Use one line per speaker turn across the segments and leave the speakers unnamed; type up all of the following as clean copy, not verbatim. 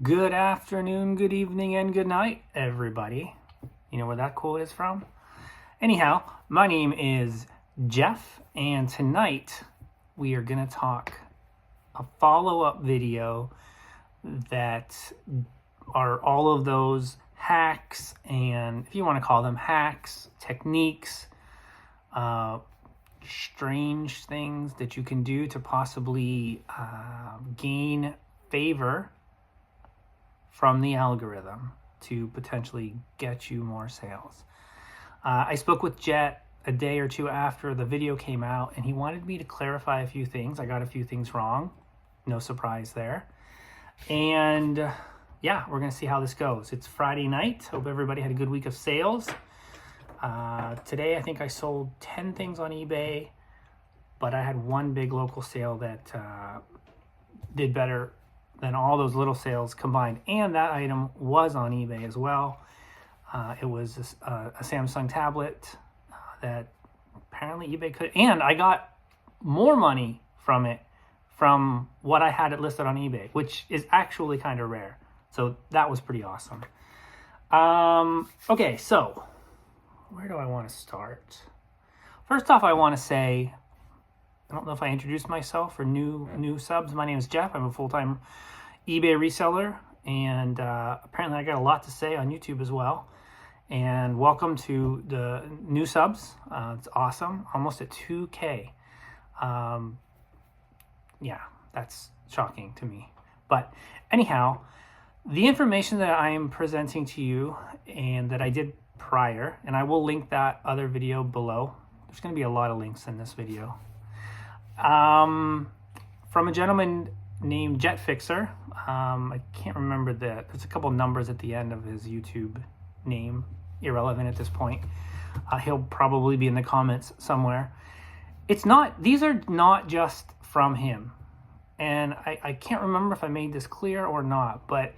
Good afternoon, good evening, and good night, everybody. You know where that quote is from? Anyhow, my name is Jeff, and tonight we are going to talk a follow-up video that are all of those hacks, and if you want to call them hacks, techniques, strange things that you can do to possibly gain favor from the algorithm to potentially get you more sales. I spoke with Jet a day or two after the video came out, and he wanted me to clarify a few things. I got a few things wrong. No surprise there. And yeah, we're going to see how this goes. It's Friday night. Hope everybody had a good week of sales. Today, I think I sold 10 things on eBay, but I had one big local sale that did better than all those little sales combined. And that item was on eBay as well. It was a Samsung tablet that apparently eBay could, and I got more money from it from what I had it listed on eBay, which is actually kind of rare. So that was pretty awesome. Okay, so where do I want to start? First off, I want to say, I don't know if I introduced myself for new subs. My name is Jeff. I'm a full-time eBay reseller, and apparently I got a lot to say on YouTube as well. And welcome to the new subs. It's awesome. Almost at 2K. Yeah, that's shocking to me. But anyhow, the information that I am presenting to you and that I did prior, and I will link that other video below. There's going to be a lot of links in this video. From a gentleman named Jet Fixer. I can't remember that. There's a couple numbers at the end of his YouTube name. Irrelevant at this point. He'll probably be in the comments somewhere. These are not just from him. And I can't remember if I made this clear or not, but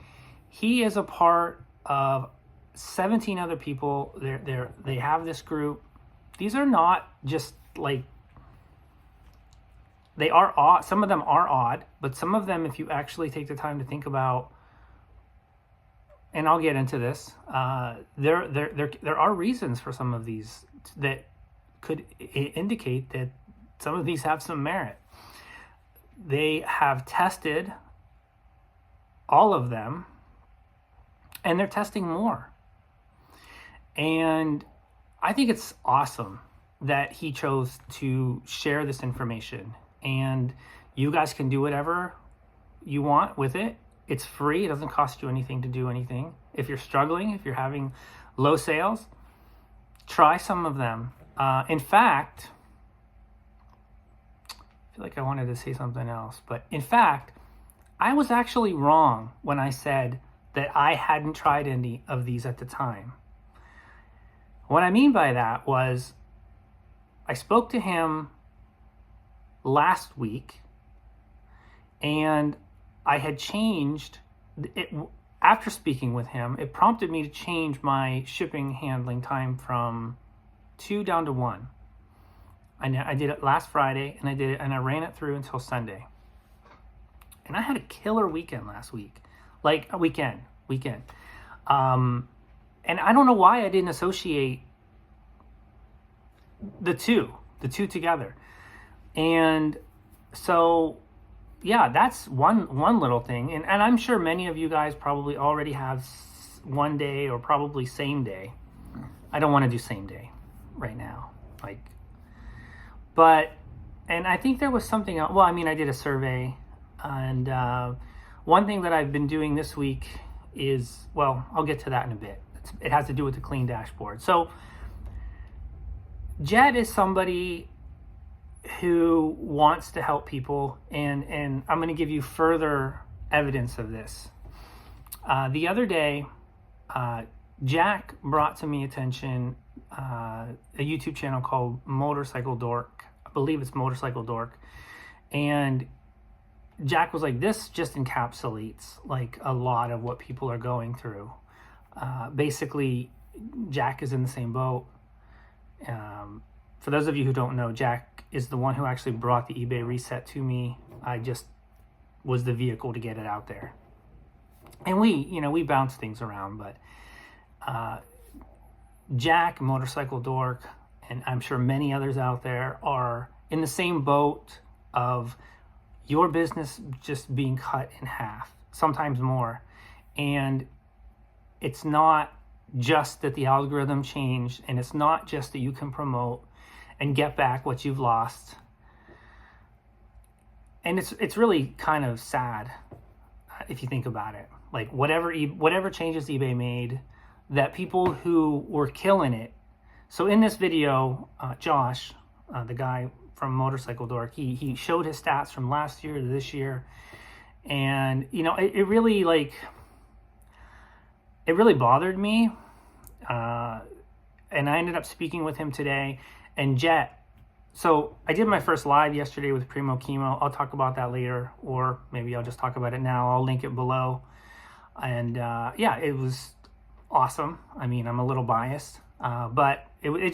he is a part of 17 other people. They have this group. These are not just like, they are odd. Some of them are odd, but some of them, if you actually take the time to think about, and I'll get into this, there are reasons for some of these that could indicate that some of these have some merit. They have tested all of them, and they're testing more. And I think it's awesome that he chose to share this information. And you guys can do whatever you want with it. It's free. It doesn't cost you anything to do anything. If you're struggling, if you're having low sales, try some of them. In fact, I feel like I wanted to say something else. But in fact, I was actually wrong when I said that I hadn't tried any of these at the time. What I mean by that was I spoke to him last week, and I had changed it. After speaking with him, it prompted me to change my shipping handling time from 2 down to 1. I did it last Friday, and I ran it through until Sunday. And I had a killer weekend last week, like a weekend. And I don't know why I didn't associate the two together. And so, yeah, that's one little thing. And I'm sure many of you guys probably already have one day or probably same day. I don't want to do same day right now. And I think there was something else. Well, I mean, I did a survey, and one thing that I've been doing this week is, well, I'll get to that in a bit. It has to do with the clean dashboard. So Jet is somebody who wants to help people, and I'm going to give you further evidence of this. The other day, Jack brought to me attention a YouTube channel called Motorcycle Dork. I believe it's Motorcycle Dork. And Jack was like, this just encapsulates like a lot of what people are going through. Basically, Jack is in the same boat. For those of you who don't know, Jack is the one who actually brought the eBay reset to me. I just was the vehicle to get it out there. And we bounce things around, but Jack, Motorcycle Dork, and I'm sure many others out there are in the same boat of your business just being cut in half, sometimes more. And it's not just that the algorithm changed, and it's not just that you can promote and get back what you've lost. And it's really kind of sad if you think about it. Like whatever changes eBay made, that people who were killing it. So in this video, Josh, the guy from Motorcycle Dork, he showed his stats from last year to this year, and it really bothered me, and I ended up speaking with him today. And Jet, so I did my first live yesterday with Primo Chemo. I'll talk about that later, or maybe I'll just talk about it now. I'll link it below. And yeah, it was awesome. I mean, I'm a little biased, but it was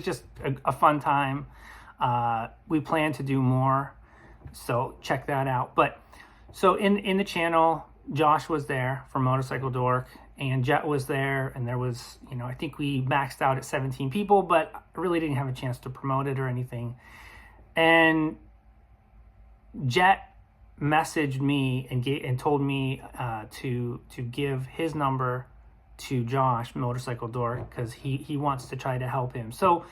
just a fun time. We plan to do more, so check that out. But so in the channel, Josh was there from Motorcycle Dork, and Jet was there, and there was, I think we maxed out at 17 people, but I really didn't have a chance to promote it or anything. And Jet messaged me and told me to give his number to Josh, Motorcycle Dork, because he wants to try to help him. So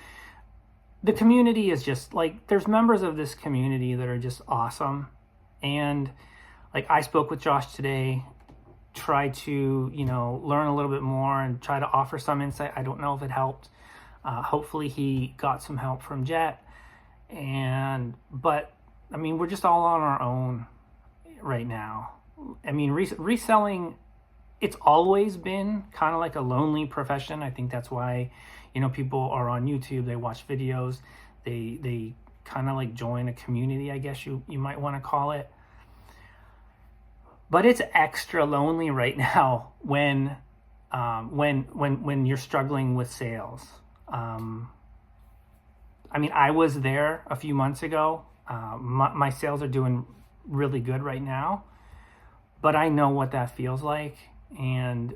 the community is just there's members of this community that are just awesome. And I spoke with Josh today, try to learn a little bit more and try to offer some insight. I don't know if it helped. Hopefully he got some help from Jet. But I mean, we're just all on our own right now. I mean, reselling, it's always been kind of like a lonely profession. I think that's why people are on YouTube, they watch videos, they kind of join a community, I guess you might want to call it. But it's extra lonely right now when you're struggling with sales. I mean, I was there a few months ago. My sales are doing really good right now, but I know what that feels like. And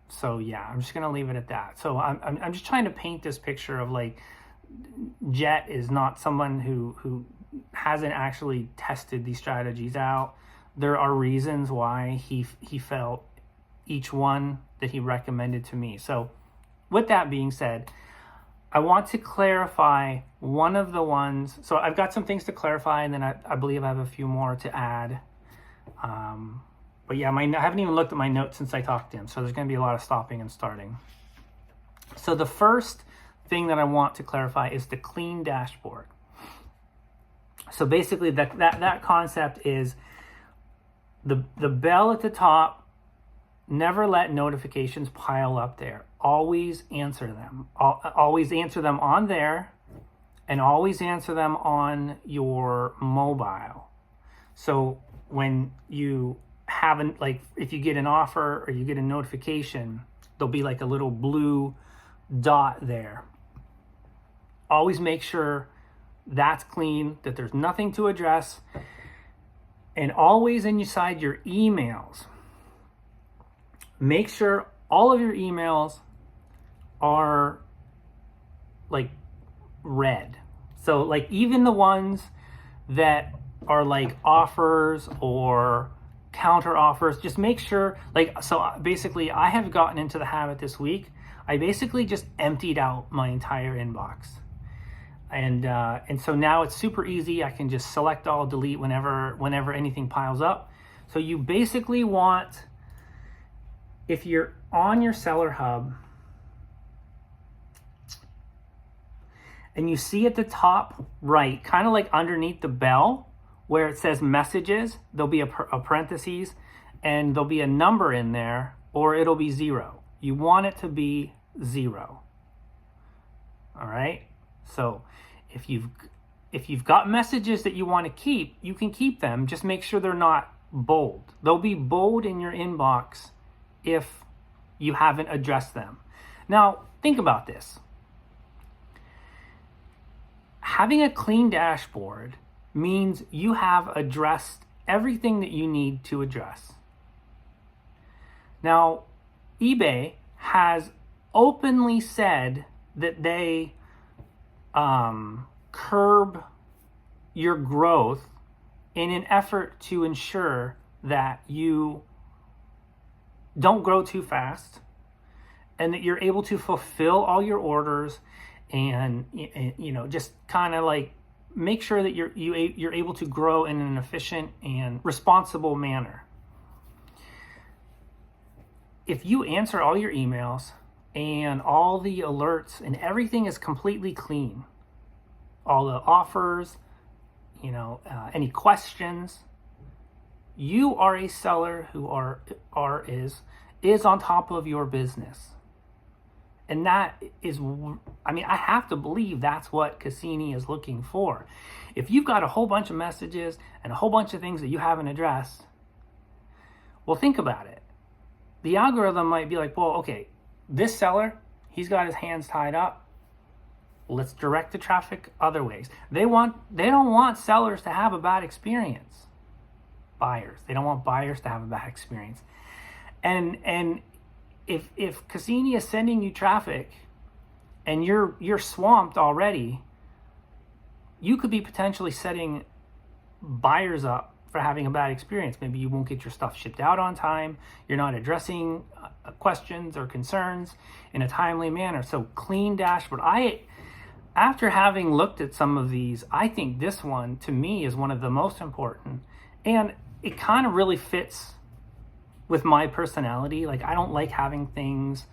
so, yeah, I'm just going to leave it at that. So I'm just trying to paint this picture of Jet is not someone who hasn't actually tested these strategies out. There are reasons why he felt each one that he recommended to me. So with that being said, I want to clarify one of the ones. So I've got some things to clarify, and then I believe I have a few more to add. But yeah, I haven't even looked at my notes since I talked to him, so there's going to be a lot of stopping and starting. So the first thing that I want to clarify is the clean dashboard. So basically that concept is the bell at the top. Never let notifications pile up there. Always answer them. Always answer them on there, and always answer them on your mobile. So when you haven't, if you get an offer or you get a notification, there'll be a little blue dot there. Always make sure that's clean, that there's nothing to address. And always inside your emails, make sure all of your emails are red. So even the ones that are offers or counter offers, just make sure, so basically I have gotten into the habit this week. I basically just emptied out my entire inbox. And so now it's super easy. I can just select all, delete whenever anything piles up. So you basically want, if you're on your Seller Hub and you see at the top right, kind of underneath the bell where it says messages, there'll be a parentheses and there'll be a number in there, or it'll be 0. You want it to be 0. All right. So if you've got messages that you want to keep, you can keep them. Just make sure they're not bold. They'll be bold in your inbox if you haven't addressed them. Now, think about this. Having a clean dashboard means you have addressed everything that you need to address. Now, eBay has openly said that they curb your growth in an effort to ensure that you don't grow too fast and that you're able to fulfill all your orders and just kind of like make sure that you're able to grow in an efficient and responsible manner. If you answer all your emails and all the alerts and everything is completely clean, all the offers, any questions, you are a seller who is on top of your business. And that is, I have to believe that's what Cassini is looking for. If you've got a whole bunch of messages and a whole bunch of things that you haven't addressed, well, think about it. The algorithm might be like, well, okay, this seller, he's got his hands tied up. Let's direct the traffic other ways. They don't want sellers to have a bad experience. Buyers. They don't want buyers to have a bad experience. And if Cassini is sending you traffic and you're swamped already, you could be potentially setting buyers up for having a bad experience. Maybe you won't get your stuff shipped out on time. You're not addressing questions or concerns in a timely manner. So clean dashboard. After having looked at some of these, I think this one to me is one of the most important, and it kind of really fits with my personality. Like, I don't like having things.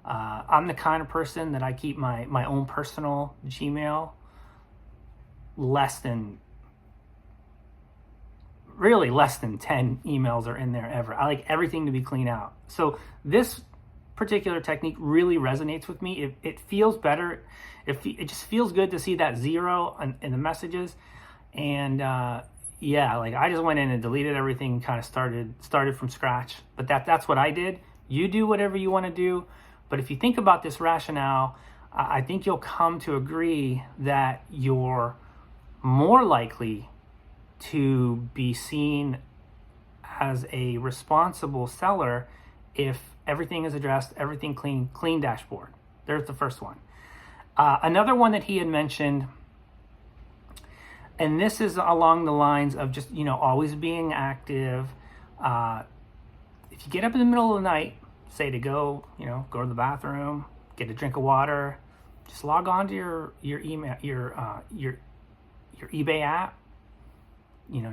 I'm the kind of person that I keep my own personal Gmail less than 10 emails are in there ever. I like everything to be clean out. So this particular technique really resonates with me. It feels better. It just feels good to see that 0 in the messages. And I just went in and deleted everything, kind of started from scratch. But that's what I did. You do whatever you want to do. But if you think about this rationale, I think you'll come to agree that you're more likely to be seen as a responsible seller if everything is addressed, everything clean dashboard. There's the first one. Another one that he had mentioned, and this is along the lines of just, always being active. If you get up in the middle of the night, say to go to the bathroom, get a drink of water, just log on to your email, your eBay app,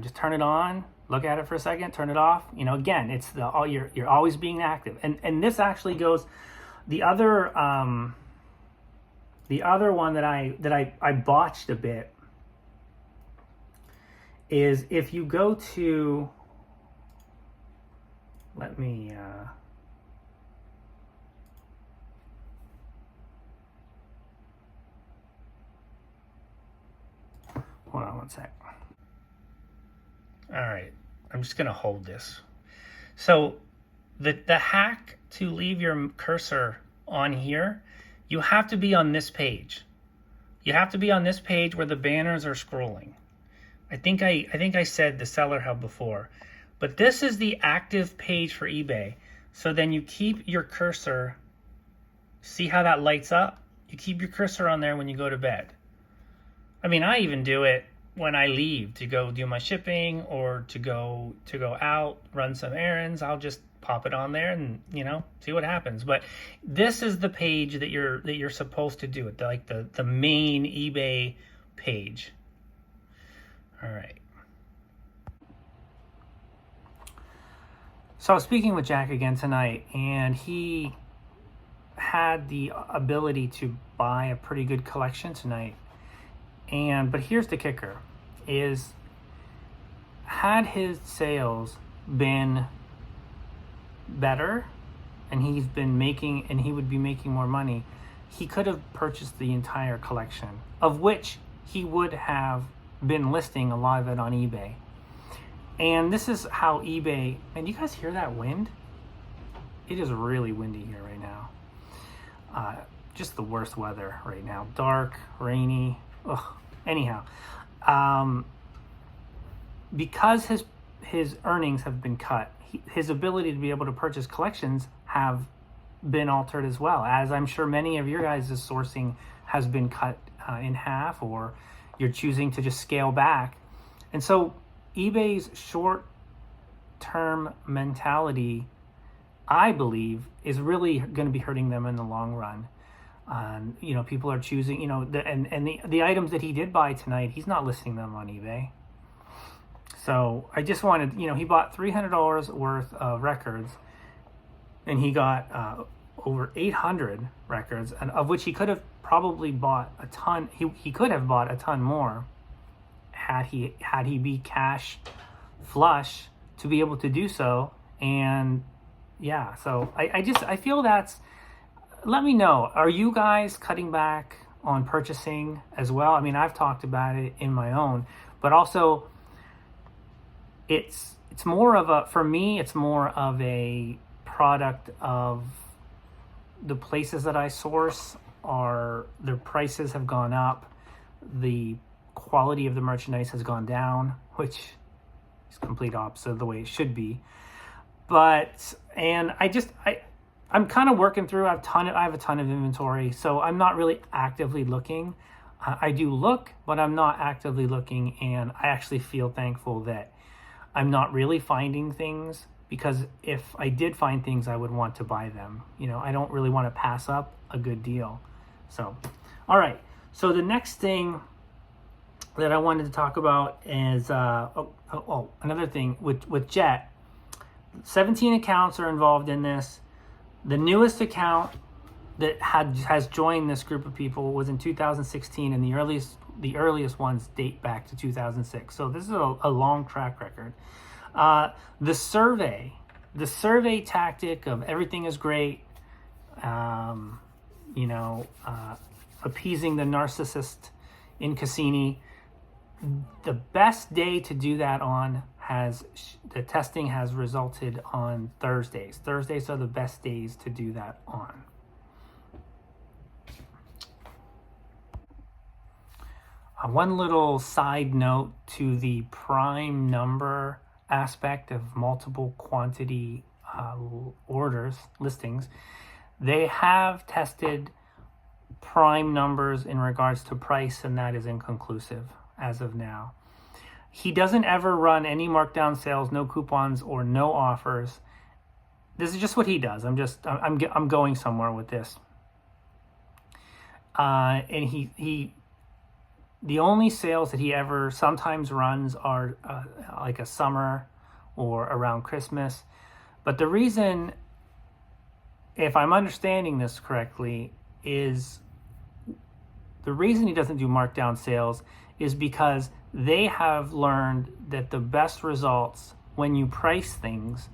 just turn it on, look at it for a second, turn it off. Again, it's you're always being active. And this actually goes, the other one that I botched a bit is if you go to, hold on one sec. All right, I'm just gonna hold this. So the hack to leave your cursor on here, you have to be on this page. You have to be on this page where the banners are scrolling. I think I said the seller hub before, but this is the active page for eBay. So then you keep your cursor, see how that lights up? You keep your cursor on there when you go to bed. I even do it when I leave to go do my shipping or to go out, run some errands. I'll just pop it on there and see what happens. But this is the page that you're supposed to do it, the main eBay page. All right. So I was speaking with Jack again tonight, and he had the ability to buy a pretty good collection tonight. But here's the kicker, is had his sales been better and he would be making more money, he could have purchased the entire collection, of which he would have been listing a lot of it on eBay. And this is how eBay, man, you guys hear that wind? It is really windy here right now. Just the worst weather right now. Dark, rainy. Ugh. Anyhow, because his earnings have been cut. His ability to be able to purchase collections have been altered as well, as I'm sure many of your guys' sourcing has been cut in half, or you're choosing to just scale back. And so eBay's short-term mentality, I believe, is really going to be hurting them in the long run. People are choosing, the items that he did buy tonight, he's not listing them on eBay. So I just wanted, he bought $300 worth of records, and he got over 800 records, and of which he could have probably bought a ton. He could have bought a ton more had he be cash flush to be able to do so. And yeah, so I feel that's, let me know, are you guys cutting back on purchasing as well? I mean, I've talked about it in my own, but also it's more of a, for me, it's more of a product of the places that I source their prices have gone up, the quality of the merchandise has gone down, which is complete opposite of the way it should be. I'm kind of working through, I have a ton of inventory, so I'm not really actively looking. I do look, but I'm not actively looking, and I actually feel thankful that I'm not really finding things, because if I did find things, I would want to buy them. I don't really want to pass up a good deal. So, all right. So the next thing that I wanted to talk about is, another thing with Jet. 17 accounts are involved in this. The newest account that has joined this group of people was in 2016, and the earliest ones date back to 2006. So this is a long track record. The survey tactic of everything is great, appeasing the narcissist in Cassini. The best day to do that on the testing has resulted on Thursdays. Thursdays are the best days to do that on. One little side note to the prime number aspect of multiple quantity listings. They have tested prime numbers in regards to price, and that is inconclusive as of now. He doesn't ever run any markdown sales, no coupons, or no offers. This is just what he does. I'm going somewhere with this. And the only sales that he ever sometimes runs are like a summer or around Christmas. But the reason, if I'm understanding this correctly, is the reason he doesn't do markdown sales is because they have learned that the best results when you price things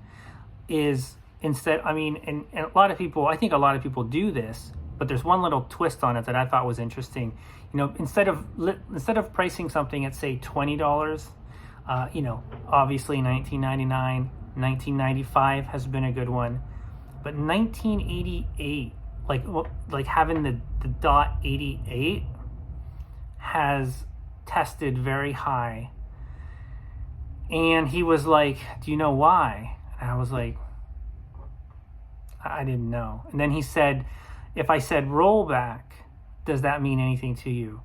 is instead, and a lot of people, I think a lot of people do this, but there's one little twist on it that I thought was interesting. Instead of pricing something at, say, $20, obviously $19.99, $19.95 has been a good one, but $19.88, like having the .88 has tested very high. And he was like, do you know why? And I was like, I didn't know. And then he said, if I said rollback, does that mean anything to you?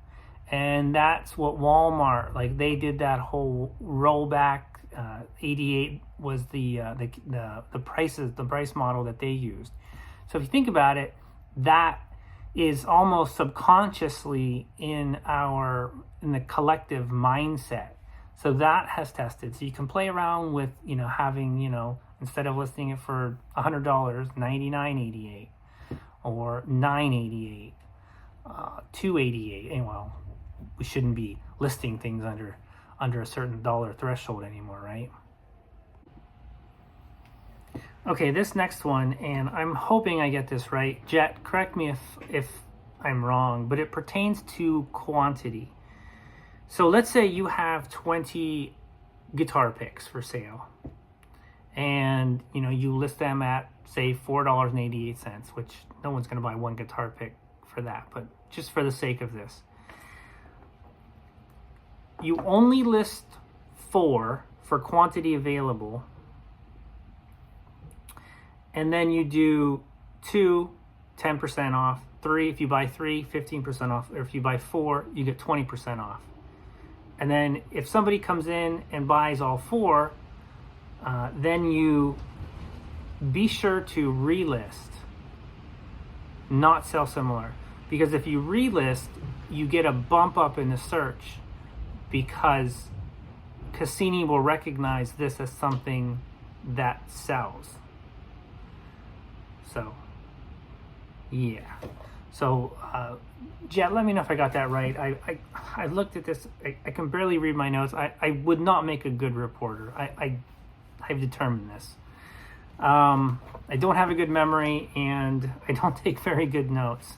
And that's what Walmart, they did that whole rollback. 88 was the price model that they used. So if you think about it, that is almost subconsciously in the collective mindset. So that has tested. So you can play around with, having, instead of listing it for $100, $99.88 or $9.88, $2.88. And well, we shouldn't be listing things under a certain dollar threshold anymore, right? Okay, this next one, and I'm hoping I get this right. Jet, correct me if I'm wrong, but it pertains to quantity. So let's say you have 20 guitar picks for sale, and you list them at, say, $4.88, which no one's going to buy one guitar pick for that, but just for the sake of this, you only list 4 for quantity available, and then you do 2, 10% off, 3, if you buy 3, 15% off, or if you buy 4, you get 20% off. And then if somebody comes in and buys all 4, then you be sure to relist, not sell similar. Because if you relist, you get a bump up in the search because Cassini will recognize this as something that sells. So, yeah. So, Jet, let me know if I got that right. I looked at this. I can barely read my notes. I would not make a good reporter. I've determined this. I don't have a good memory, and I don't take very good notes.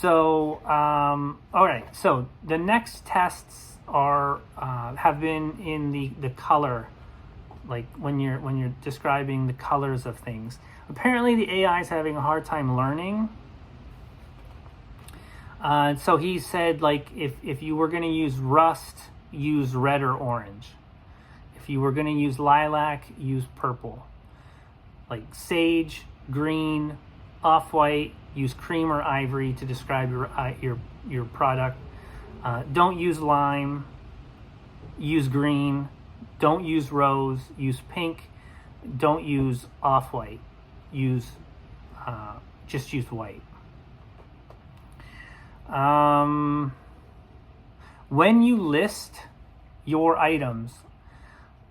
So, all right. So the next tests are have been in the color, like when you're describing the colors of things. Apparently, the AI is having a hard time learning. So he said, like, if you were going to use rust, use red or orange. If you were going to use lilac, use purple. Like sage, green, off-white, use cream or ivory to describe your product. Don't use lime, use green. Don't use rose, use pink. Don't use off-white, just use white. When you list your items,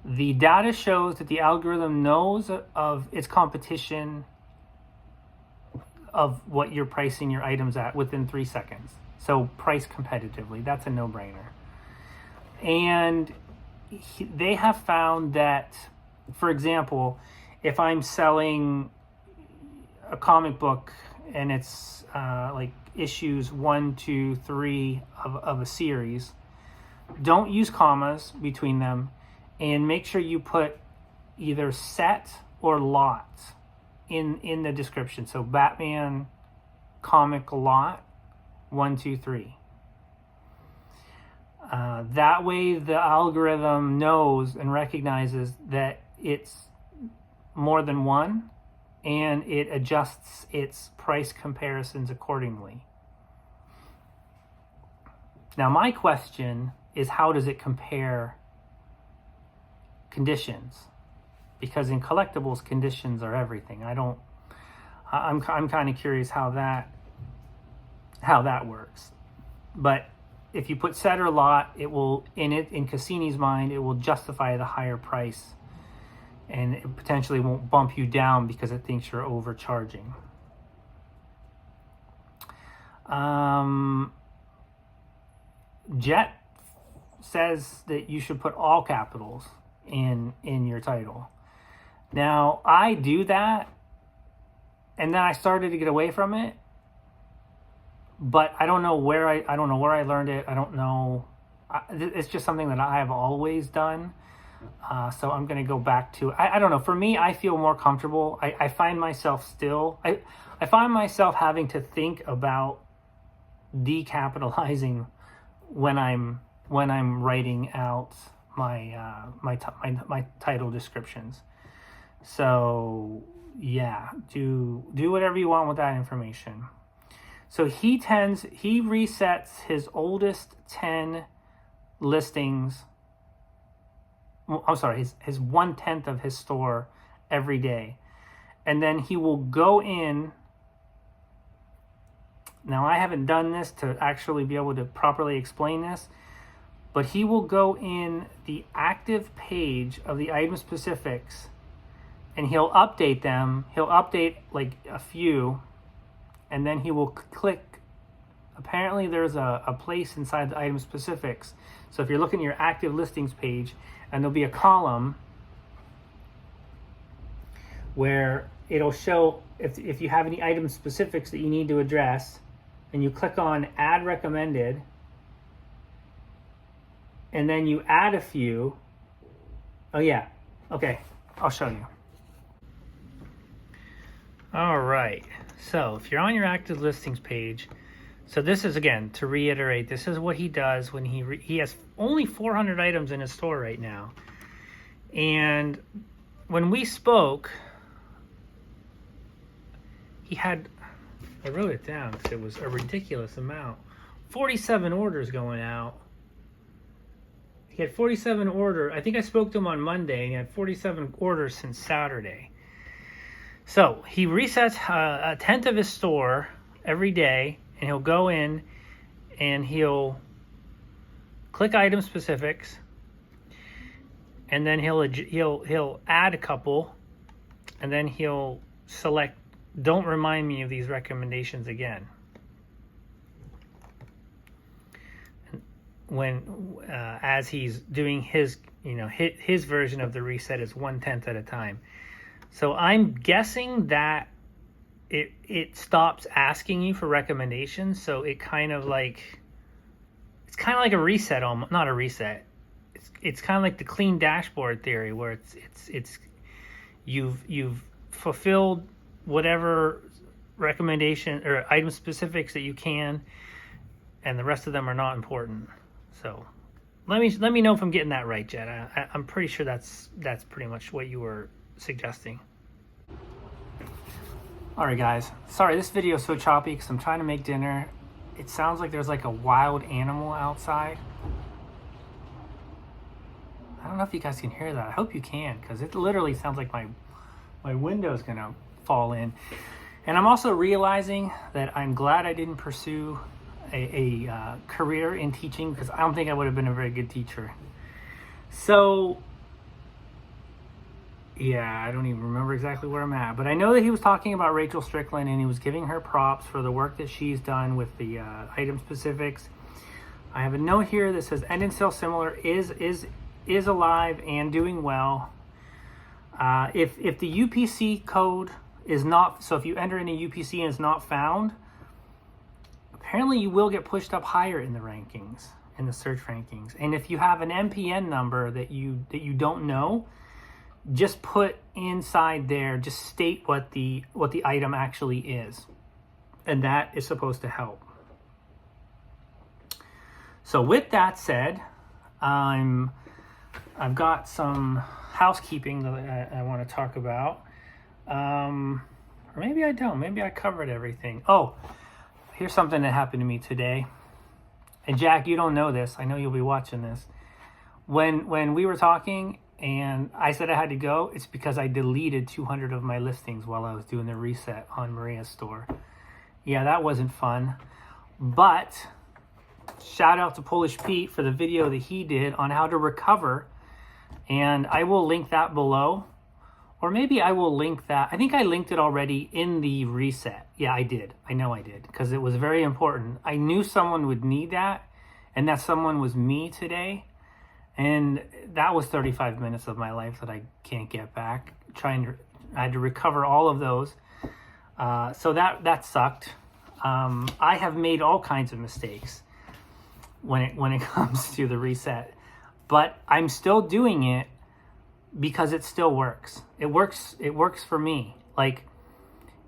the data shows that the algorithm knows of its competition of what you're pricing your items at within 3 seconds. So price competitively, that's a no-brainer. And they have found that, for example, if I'm selling a comic book and it's like issues 1, 2, 3 of a series, don't use commas between them, and make sure you put either set or lot in the description. So Batman comic lot 1, 2, 3. That way the algorithm knows and recognizes that it's more than one, and it adjusts its price comparisons accordingly. Now my question is, how does it compare conditions? Because in collectibles, conditions are everything. I'm kind of curious how that works. But if you put set or lot, it will, in Cassini's mind, it will justify the higher price, and it potentially won't bump you down because it thinks you're overcharging. Jet says that you should put all capitals in your title. Now, I do that, and then I started to get away from it, but I don't know where I learned it. I don't know. It's just something that I have always done. So I'm going to go back to, I don't know. For me, I feel more comfortable. I find myself I find myself having to think about decapitalizing when I'm writing out my title descriptions. So yeah, do whatever you want with that information. So he resets his oldest 10 listings. I'm sorry, his 1/10 of his store every day. And then he will go in. Now, I haven't done this to actually be able to properly explain this, but he will go in the active page of the item specifics, and he'll update them. He'll update like a few, and then he will click. Apparently, there's a place inside the item specifics. So if you're looking at your active listings page, and there'll be a column where it'll show if you have any item specifics that you need to address, and you click on Add Recommended, and then you add a few. Oh yeah, okay, I'll show you. All right, so if you're on your active listings page, so this is, again, to reiterate, this is what he does when he has only 400 items in his store right now. And when we spoke, he had, I wrote it down because it was a ridiculous amount, 47 orders going out. He had 47 orders. I think I spoke to him on Monday, and he had 47 orders since Saturday. So he resets a tenth of his store every day, and he'll go in and he'll click item specifics, and then he'll add a couple, and then he'll select don't remind me of these recommendations again. When as he's doing his, his version of the reset is 1/10 at a time. So I'm guessing that it stops asking you for recommendations. So it's kind of like a reset, almost not a reset. It's kind of like the clean dashboard theory, where it's you've fulfilled whatever recommendation or item specifics that you can, and the rest of them are not important. So let me know if I'm getting that right, Jed. I'm pretty sure that's pretty much what you were suggesting. All right, guys. Sorry, this video is so choppy because I'm trying to make dinner. It sounds like there's like a wild animal outside. I don't know if you guys can hear that. I hope you can, because it literally sounds like my window's gonna fall in. And I'm also realizing that I'm glad I didn't pursue a career in teaching, because I don't think I would have been a very good teacher. So yeah, I don't even remember exactly where I'm at, but I know that he was talking about Rachel Strickland, and he was giving her props for the work that she's done with the item specifics. I have a note here that says End and Sell Similar is alive and doing well. If the UPC code is not, so if you enter in a UPC and it's not found, apparently you will get pushed up higher in the rankings, in the search rankings. And if you have an MPN number that you don't know, just put inside there, just state what the item actually is, and that is supposed to help. So with that said, I've got some housekeeping that I want to talk about. Or maybe I don't. Maybe I covered everything. Oh, here's something that happened to me today. And Jack, you don't know this. I know you'll be watching this. When we were talking and I said I had to go, it's because I deleted 200 of my listings while I was doing the reset on Maria's store. Yeah, that wasn't fun. But shout out to Polish Pete for the video that he did on how to recover. And I will link that below. Or maybe I will link that. I think I linked it already in the reset. Yeah, I did. I know I did, because it was very important. I knew someone would need that, and that someone was me today. And that was 35 minutes of my life that I can't get back. I had to recover all of those. So that sucked. I have made all kinds of mistakes when it comes to the reset, but I'm still doing it because it still works. It works for me.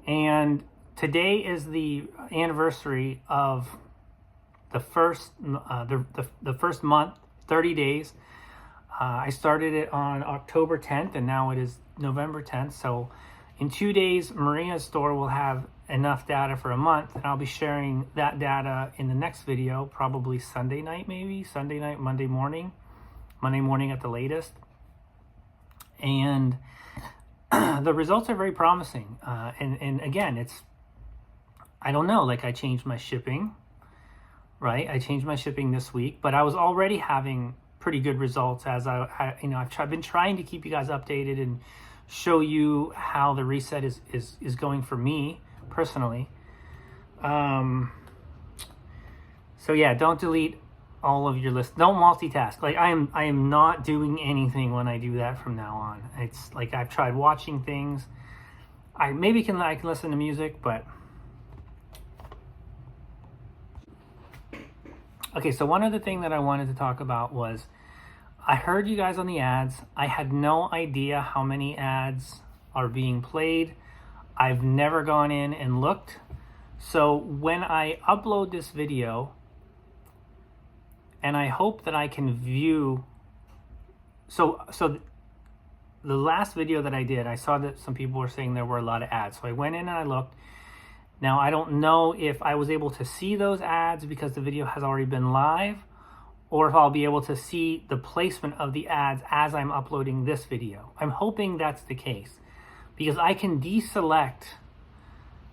And today is the anniversary of the first month, 30 days. I started it on October 10th, and now it is November 10th. So in 2 days, Maria's store will have enough data for a month, and I'll be sharing that data in the next video, probably Sunday night, Monday morning at the latest. And the results are very promising. And again, I don't know, I changed my shipping, right? I changed my shipping this week, but I was already having pretty good results as I've been trying to keep you guys updated and show you how the reset is going for me personally. So yeah, don't delete all of your lists. Don't multitask. I am not doing anything when I do that from now on. It's like I've tried watching things. I can listen to music, but okay. So one other thing that I wanted to talk about was I heard you guys on the ads. I had no idea how many ads are being played. I've never gone in and looked. So when I upload this video, and I hope that I can view, so the last video that I did, I saw that some people were saying there were a lot of ads. So I went in and I looked. Now, I don't know if I was able to see those ads because the video has already been live, or if I'll be able to see the placement of the ads as I'm uploading this video. I'm hoping that's the case, because I can deselect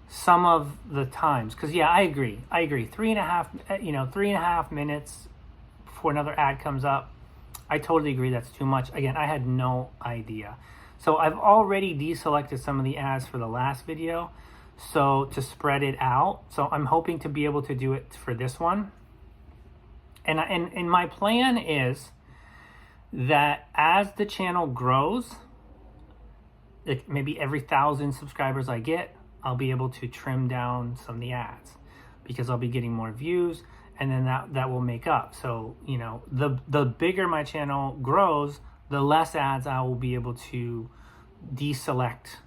some of the times. Because yeah, I agree. 3.5 minutes before another ad comes up. I totally agree that's too much. Again, I had no idea. So I've already deselected some of the ads for the last video, so to spread it out. So I'm hoping to be able to do it for this one. And my plan is that as the channel grows, maybe every 1,000 subscribers I get, I'll be able to trim down some of the ads, because I'll be getting more views, and then that will make up. So, you know, the bigger my channel grows, the less ads I will be able to deselect.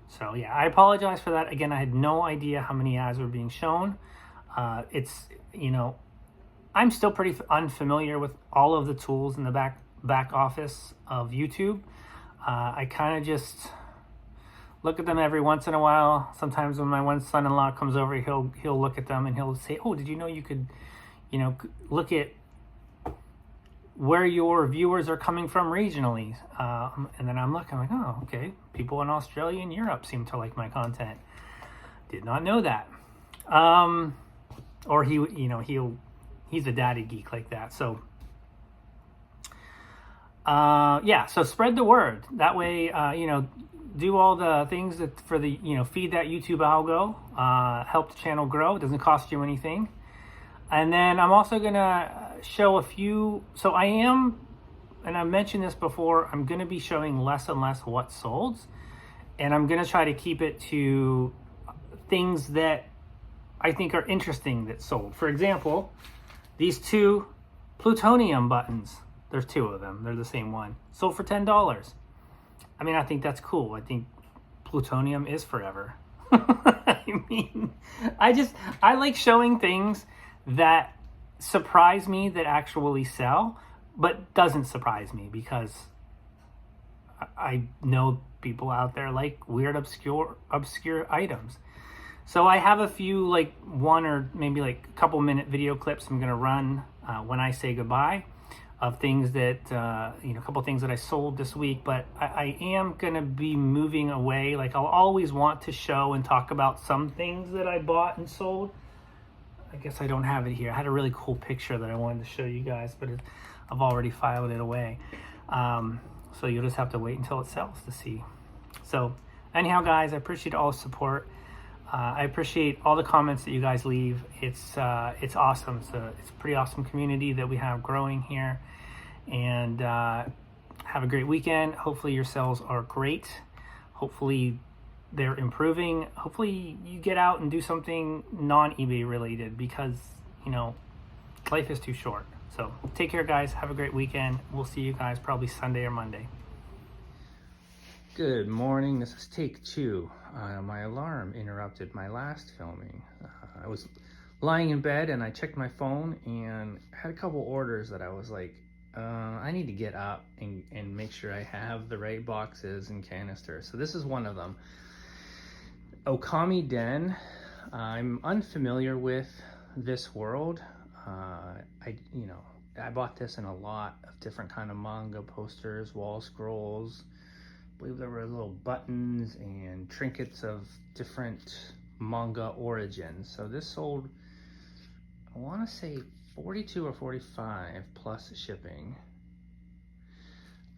So yeah, I apologize for that. Again, I had no idea how many ads were being shown. It's, you know, I'm still pretty unfamiliar with all of the tools in the back office of YouTube. I kind of just look at them every once in a while. Sometimes when my one son-in-law comes over, he'll look at them and he'll say, "Oh, did you know you could, you know, look at where your viewers are coming from regionally?" And then I'm looking, like, oh, okay. People in Australia and Europe seem to like my content. Did not know that. Or he, you know, he's a daddy geek like that. So yeah, so spread the word. That way, you know, do all the things that for the, you know, feed that YouTube algo, help the channel grow. It doesn't cost you anything. And then I'm also gonna show a few, so I am, and I mentioned this before, I'm gonna be showing less and less what sold, and I'm gonna try to keep it to things that I think are interesting that sold. For example, these 2 plutonium buttons, there's 2 of them, they're the same one, sold for $10. I mean, I think that's cool. I think plutonium is forever. I mean, I like showing things that surprise me that actually sell, but doesn't surprise me, because I know people out there like weird, obscure items. So I have a few, like 1 or maybe like a couple minute video clips I'm gonna run when I say goodbye, of things that, you know, a couple things that I sold this week. But I am gonna be moving away. Like, I'll always want to show and talk about some things that I bought and sold. I guess I don't have it here. I had a really cool picture that I wanted to show you guys, but I've already filed it away. So you'll just have to wait until it sells to see. So anyhow, guys, I appreciate all the support. I appreciate all the comments that you guys leave. It's awesome. It's a pretty awesome community that we have growing here. And have a great weekend. Hopefully your sales are great. Hopefully they're improving. Hopefully you get out and do something non-eBay related, because, you know, life is too short. So take care, guys. Have a great weekend. We'll see you guys probably Sunday or Monday. Good morning. This is take 2. My alarm interrupted my last filming. I was lying in bed and I checked my phone and had a couple orders that I was like, I need to get up and make sure I have the right boxes and canisters. So this is one of them. Okami Den. I'm unfamiliar with this world. I bought this in a lot of different kind of manga posters, wall scrolls. I believe there were little buttons and trinkets of different manga origins. So this sold, I want to say 42 or 45 plus shipping.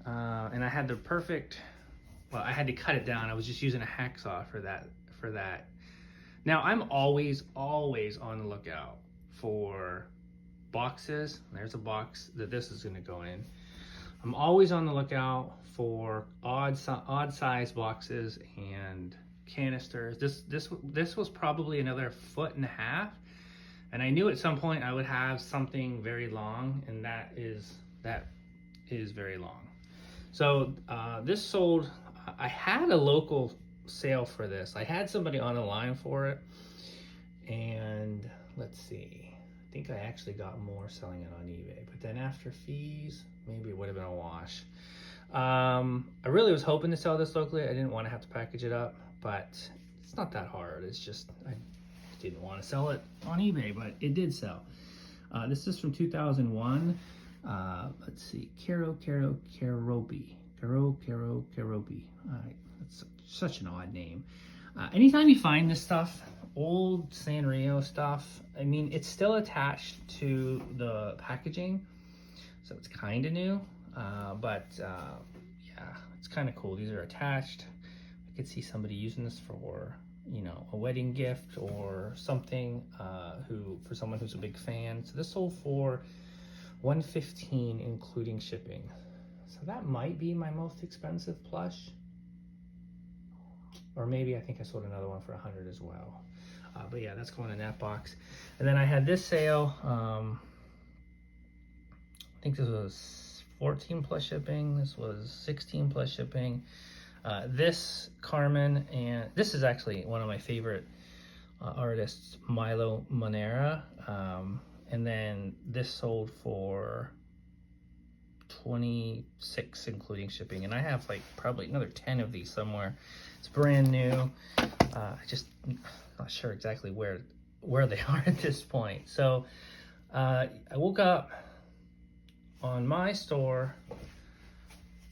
And I had the perfect, well, I had to cut it down. I was just using a hacksaw for that. Now I'm always on the lookout for boxes. There's a box that this is going to go in. I'm always on the lookout for odd size boxes and canisters. This was probably another 1.5 feet, and I knew at some point I would have something very long, and that is very long. So this sold. I had a local sale for this. I had somebody on the line for it, and let's see. I think I actually got more selling it on eBay, but then after fees, maybe it would have been a wash. I really was hoping to sell this locally. I didn't want to have to package it up, but it's not that hard. It's just I didn't want to sell it on eBay, but it did sell. This is from 2001. Let's see, Karopi. That's such an odd name. Anytime you find this stuff, old Sanrio stuff, I mean, it's still attached to the packaging, so it's kind of new, but yeah, it's kind of cool. These are attached. I could see somebody using this for, you know, a wedding gift or something, for someone who's a big fan. So this sold for $115 including shipping. So that might be my most expensive plush. Or maybe I think I sold another one for $100 as well. But yeah, that's going in that box. And then I had this sale. I think this was 14 plus shipping. This was 16 plus shipping. This Carmen, and this is actually one of my favorite artists, Milo Monera. And then this sold for $26 including shipping, and I have like probably another 10 of these somewhere. It's brand new. I just not sure exactly where they are at this point. So I woke up on my store,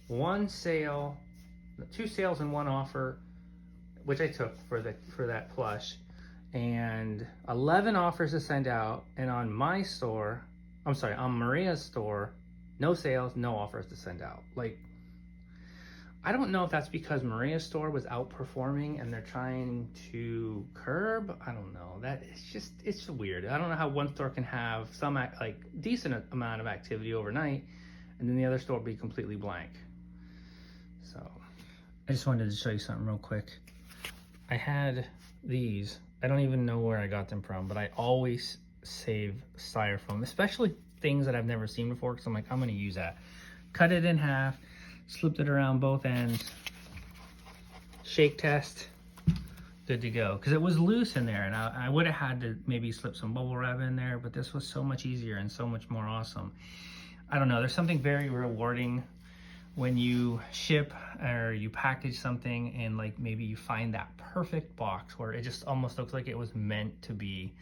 two sales and one offer, which I took for that plush, and 11 offers to send out. And on my store, I'm sorry, on Maria's store, no sales, no offers to send out. Like, I don't know if that's because Maria's store was outperforming and they're trying to curb. I don't know. It's weird. I don't know how one store can have some like decent amount of activity overnight and then the other store be completely blank. So I just wanted to show you something real quick. I had these. I don't even know where I got them from, but I always save styrofoam, especially things that I've never seen before, because I'm like, I'm going to use that. Cut it in half, slipped it around both ends, shake test, good to go. Because it was loose in there, and I would have had to maybe slip some bubble wrap in there, but this was so much easier and so much more awesome. I don't know, there's something very rewarding when you ship or you package something and like maybe you find that perfect box where it just almost looks like it was meant to be.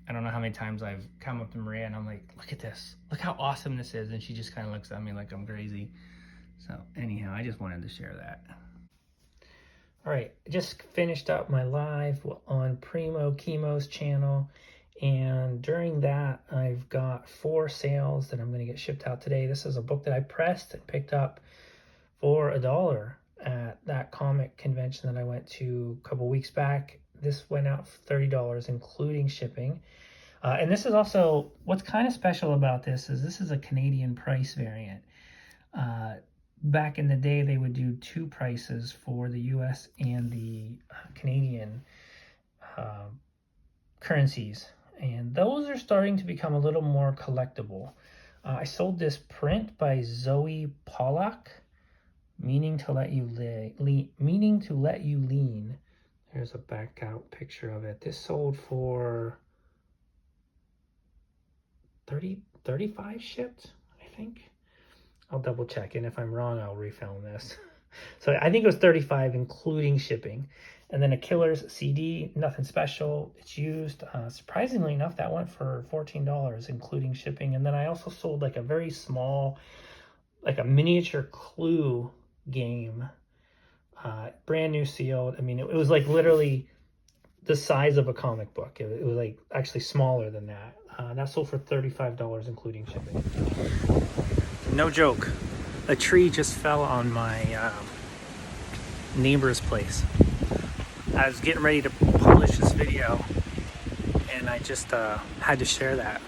I don't know how many times I've come up to Maria and I'm like, look at this, look how awesome this is, and she just kind of looks at me like I'm crazy. So anyhow, I just wanted to share that. All right, I just finished up my live on Primo Chemo's channel, and during that I've got 4 sales that I'm going to get shipped out today. This is a book that I pressed and picked up for $1 at that comic convention that I went to a couple weeks back. This went out for $30 including shipping. And this is also, what's kind of special about this is a Canadian price variant. Back in the day, they would do 2 prices for the US and the Canadian currencies. And those are starting to become a little more collectible. I sold this print by Zoe Pollack, meaning to let you lean. There's a back out picture of it. This sold for 35 shipped, I think. I'll double check, and if I'm wrong, I'll refilm this. So I think it was 35 including shipping. And then a Killers CD, nothing special. It's used. Surprisingly enough, that went for $14 including shipping. And then I also sold like a very small, like a miniature Clue game. Brand new sealed. I mean, it was like literally the size of a comic book. It was like actually smaller than that. That sold for $35 including shipping. No joke. A tree just fell on my neighbor's place. I was getting ready to publish this video and I just had to share that.